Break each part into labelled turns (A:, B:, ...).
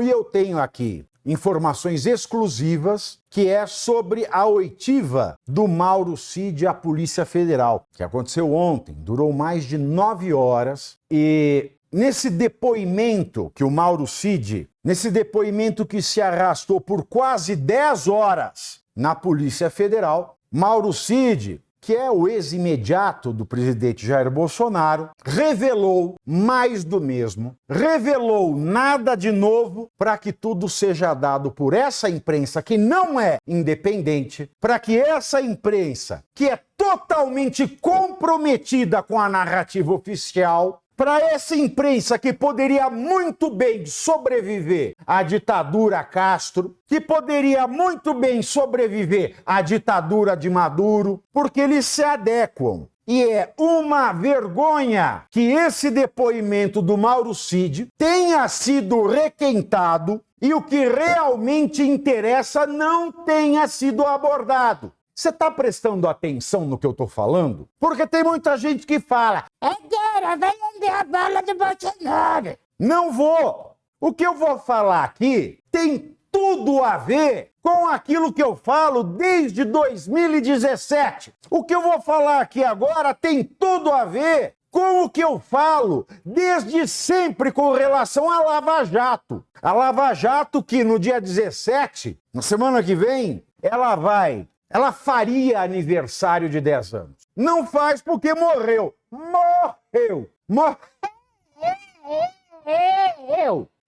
A: E eu tenho aqui informações exclusivas que é sobre a oitiva do Mauro Cid à Polícia Federal, que aconteceu ontem, durou mais de 9 horas e nesse depoimento que o Mauro Cid, nesse depoimento que se arrastou por quase 10 horas na Polícia Federal, Mauro Cid, que é o ex-imediato do presidente Jair Bolsonaro, revelou mais do mesmo, revelou nada de novo para que tudo seja dado por essa imprensa que não é independente, para que essa imprensa, que é totalmente comprometida com a narrativa oficial, para essa imprensa que poderia muito bem sobreviver à ditadura Castro, que poderia muito bem sobreviver à ditadura de Maduro, porque eles se adequam. E é uma vergonha que esse depoimento do Mauro Cid tenha sido requentado e o que realmente interessa não tenha sido abordado. Você está prestando atenção no que eu estou falando? Porque tem muita gente que fala: agora vai ler a bala do Bolsonaro. Não vou. O que eu vou falar aqui tem tudo a ver com aquilo que eu falo desde 2017. O que eu vou falar aqui agora tem tudo a ver com o que eu falo desde sempre com relação à Lava Jato. A Lava Jato que no dia 17, na semana que vem, ela faria aniversário de 10 anos. Não faz porque morreu. Morreu.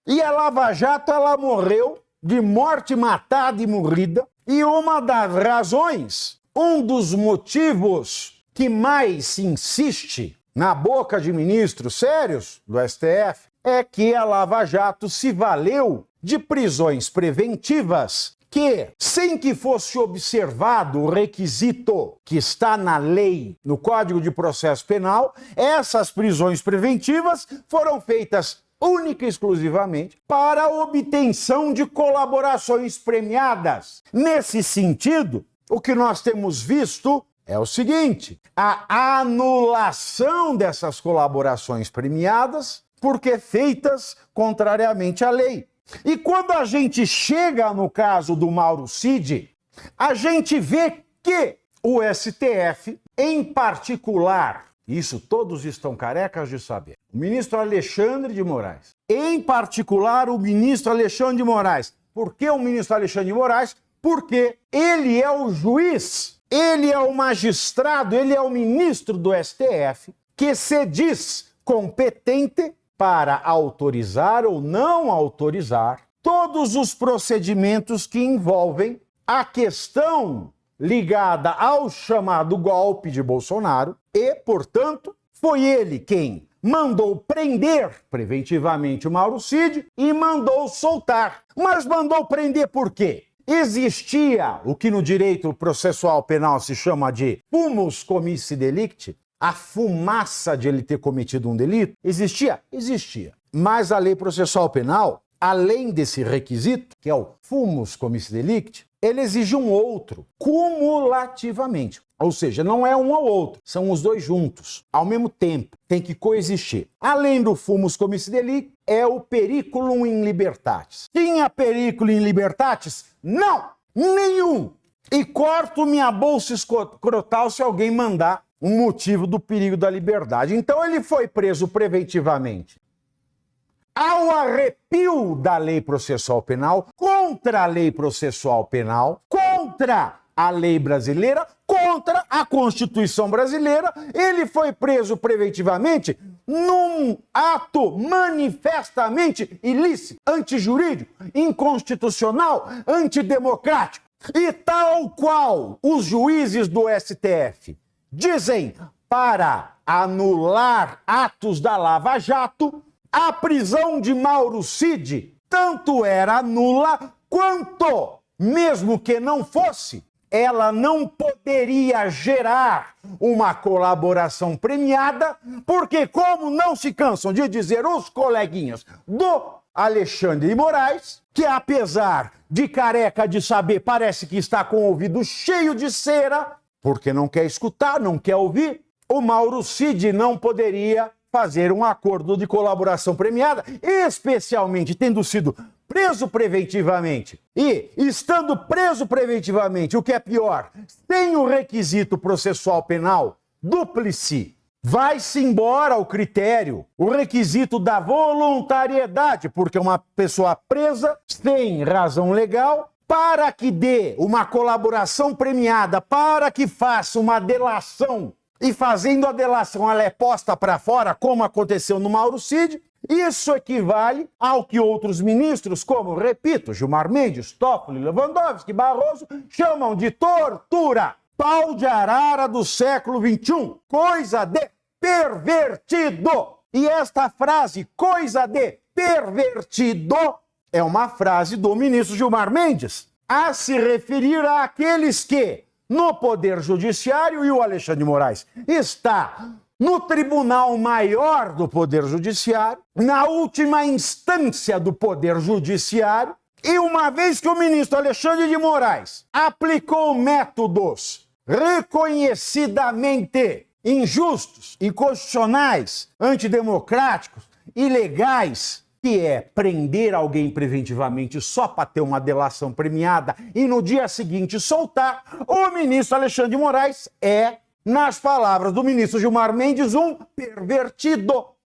A: E a Lava Jato, ela morreu de morte matada e morrida. E uma das razões, um dos motivos que mais se insiste na boca de ministros sérios do STF é que a Lava Jato se valeu de prisões preventivas que, sem que fosse observado o requisito que está na lei, no Código de Processo Penal, essas prisões preventivas foram feitas única e exclusivamente para a obtenção de colaborações premiadas. Nesse sentido, o que nós temos visto é o seguinte: a anulação dessas colaborações premiadas porque feitas contrariamente à lei. E quando a gente chega no caso do Mauro Cid, a gente vê que o STF, em particular, isso todos estão carecas de saber, o ministro Alexandre de Moraes, em particular o ministro Alexandre de Moraes. Por que o ministro Alexandre de Moraes? Porque ele é o juiz, ele é o magistrado, ele é o ministro do STF que se diz competente para autorizar ou não autorizar todos os procedimentos que envolvem a questão ligada ao chamado golpe de Bolsonaro e, portanto, foi ele quem mandou prender preventivamente o Mauro Cid e mandou soltar. Mas mandou prender por quê? Existia o que no direito processual penal se chama de fumus commissi delicti, a fumaça de ele ter cometido um delito. Existia? Existia. Mas a lei processual penal, além desse requisito, que é o fumus commissi delicti, ele exige um outro, cumulativamente. Ou seja, não é um ou outro, são os dois juntos, ao mesmo tempo, tem que coexistir. Além do fumus commissi delicti, é o periculum in libertatis. Tinha periculum in libertatis? Não! Nenhum! E corto minha bolsa escrotal se alguém mandar um motivo do perigo da liberdade. Então ele foi preso preventivamente ao arrepio da lei processual penal, contra a lei processual penal, contra a lei brasileira, contra a Constituição brasileira. Ele foi preso preventivamente num ato manifestamente ilícito, antijurídico, inconstitucional, antidemocrático. E tal qual os juízes do STF dizem para anular atos da Lava Jato, a prisão de Mauro Cid tanto era nula quanto, mesmo que não fosse, ela não poderia gerar uma colaboração premiada, porque, como não se cansam de dizer os coleguinhas do Alexandre de Moraes, que apesar de careca de saber, parece que está com o ouvido cheio de cera, porque não quer escutar, não quer ouvir, o Mauro Cid não poderia fazer um acordo de colaboração premiada, especialmente tendo sido preso preventivamente. E, estando preso preventivamente, o que é pior, sem o requisito processual penal, dúplice, vai-se embora ao critério, o requisito da voluntariedade, porque uma pessoa presa, sem razão legal, para que dê uma colaboração premiada, para que faça uma delação, e fazendo a delação ela é posta para fora, como aconteceu no Mauro Cid, isso equivale ao que outros ministros, como, repito, Gilmar Mendes, Toffoli, Lewandowski, Barroso, chamam de tortura. Pau de arara do século XXI, coisa de pervertido. E esta frase, coisa de pervertido, é uma frase do ministro Gilmar Mendes, a se referir àqueles que, no Poder Judiciário, e o Alexandre de Moraes está no Tribunal Maior do Poder Judiciário, na última instância do Poder Judiciário, e uma vez que o ministro Alexandre de Moraes aplicou métodos reconhecidamente injustos, inconstitucionais, antidemocráticos, ilegais, que é prender alguém preventivamente só para ter uma delação premiada e no dia seguinte soltar, o ministro Alexandre de Moraes é, nas palavras do ministro Gilmar Mendes, um pervertido.